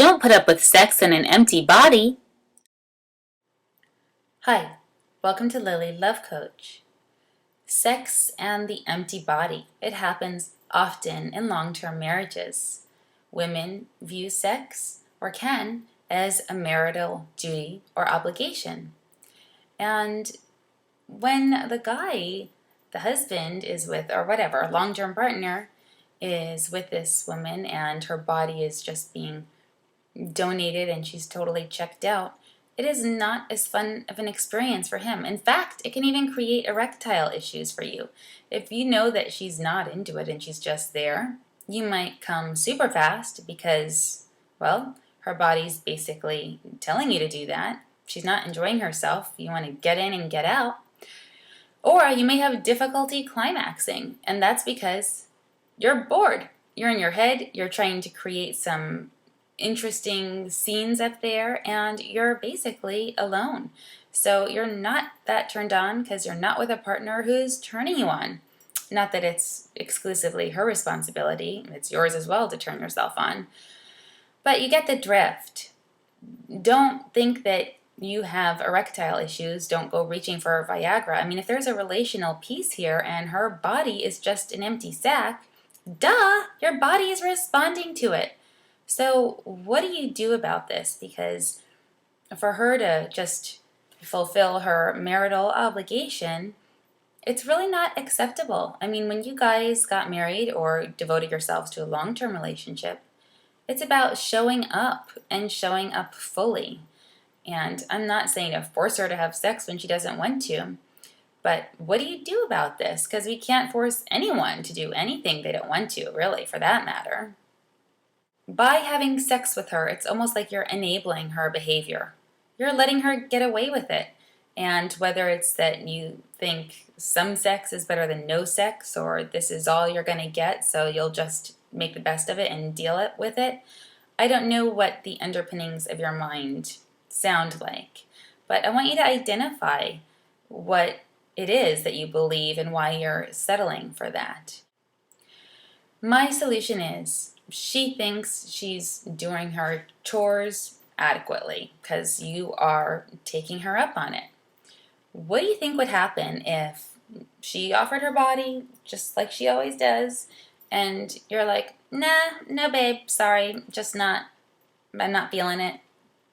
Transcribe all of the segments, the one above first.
don't put up with sex in an empty body. Hi, welcome to Lily Love Coach. Sex and the empty body. It happens often in long-term marriages. Women view sex, or can, as a marital duty or obligation. And when the guy, the husband is with, or whatever, a long-term partner is with this woman and her body is just being donated and she's totally checked out, it is not as fun of an experience for him. In fact, it can even create erectile issues for you. If you know that she's not into it and she's just there, you might come super fast because, well, her body's basically telling you to do that. She's not enjoying herself. You want to get in and get out. Or you may have difficulty climaxing, and that's because you're bored. You're in your head, you're trying to create some interesting scenes up there, and you're basically alone. So you're not that turned on because you're not with a partner who's turning you on. Not that it's exclusively her responsibility, it's yours as well to turn yourself on. But you get the drift. Don't think that you have erectile issues. Don't go reaching for Viagra. I mean, if there's a relational piece here and her body is just an empty sack, duh, your body is responding to it. So what do you do about this? Because for her to just fulfill her marital obligation, it's really not acceptable. I mean, when you guys got married or devoted yourselves to a long-term relationship, it's about showing up and showing up fully. And I'm not saying to force her to have sex when she doesn't want to, but what do you do about this? Because we can't force anyone to do anything they don't want to, really, for that matter. By having sex with her, it's almost like you're enabling her behavior. You're letting her get away with it. And whether it's that you think some sex is better than no sex, or this is all you're going to get, so you'll just make the best of it and deal with it, I don't know what the underpinnings of your mind sound like. But I want you to identify what it is that you believe and why you're settling for that. My solution is she thinks she's doing her chores adequately because you are taking her up on it. What do you think would happen if she offered her body just like she always does and you're like, nah, no babe, sorry, I'm not feeling it.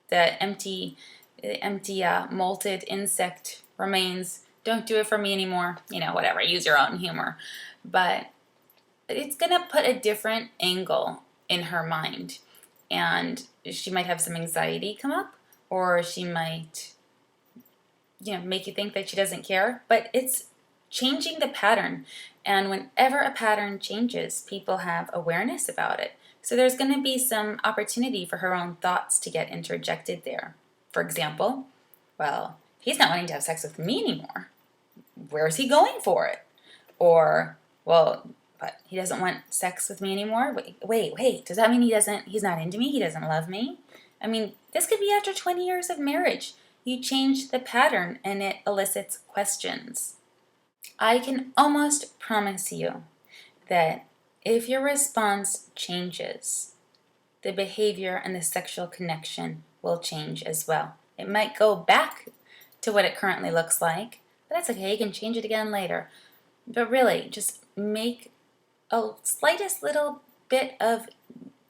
The empty molted insect remains, don't do it for me anymore. Whatever, use your own humor. But it's going to put a different angle in her mind. And she might have some anxiety come up, or she might, make you think that she doesn't care. But it's changing the pattern. And whenever a pattern changes, people have awareness about it. So there's going to be some opportunity for her own thoughts to get interjected there. For example, well, he's not wanting to have sex with me anymore. Where is he going for it? Or, well, but he doesn't want sex with me anymore? Wait, does that mean he's not into me? He doesn't love me? I mean, this could be after 20 years of marriage. You change the pattern and it elicits questions. I can almost promise you that if your response changes, the behavior and the sexual connection will change as well. It might go back to what it currently looks like, but that's okay. You can change it again later. But really, just make a slightest little bit of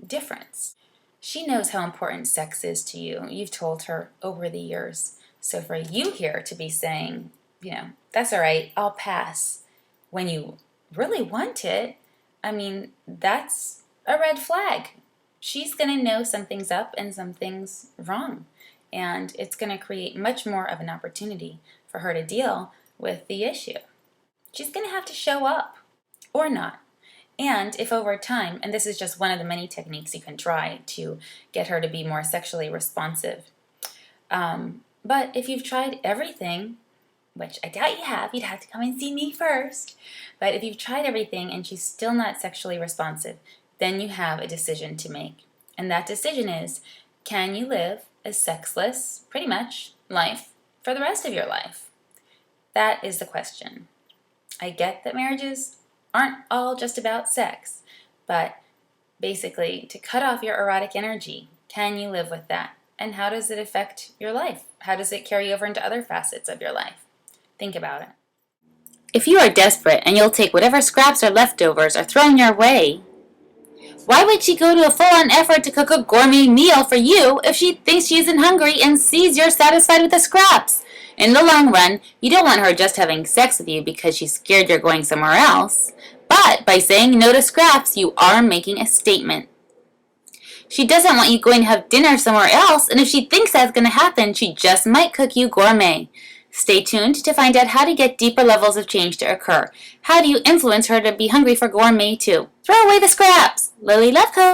difference. She knows how important sex is to you. You've told her over the years. So for you here to be saying, that's all right, I'll pass, when you really want it, I mean, that's a red flag. She's going to know something's up and something's wrong. And it's going to create much more of an opportunity for her to deal with the issue. She's going to have to show up or not. And if over time, and this is just one of the many techniques you can try to get her to be more sexually responsive, but if you've tried everything, which I doubt you have, you'd have to come and see me first, but if you've tried everything and she's still not sexually responsive, then you have a decision to make. And that decision is, can you live a sexless, pretty much, life for the rest of your life? That is the question. I get that marriages aren't all just about sex, but basically to cut off your erotic energy Can you live with that? And how does it affect your life? How does it carry over into other facets of your life? Think about it. If you are desperate and you'll take whatever scraps or leftovers are thrown your way, why would she go to a full-on effort to cook a gourmet meal for you if she thinks she isn't hungry and sees you're satisfied with the scraps? In the long run, you don't want her just having sex with you because she's scared you're going somewhere else. But by saying no to scraps, you are making a statement. She doesn't want you going to have dinner somewhere else, and if she thinks that's going to happen, she just might cook you gourmet. Stay tuned to find out how to get deeper levels of change to occur. How do you influence her to be hungry for gourmet too? Throw away the scraps! Lily Love Coach.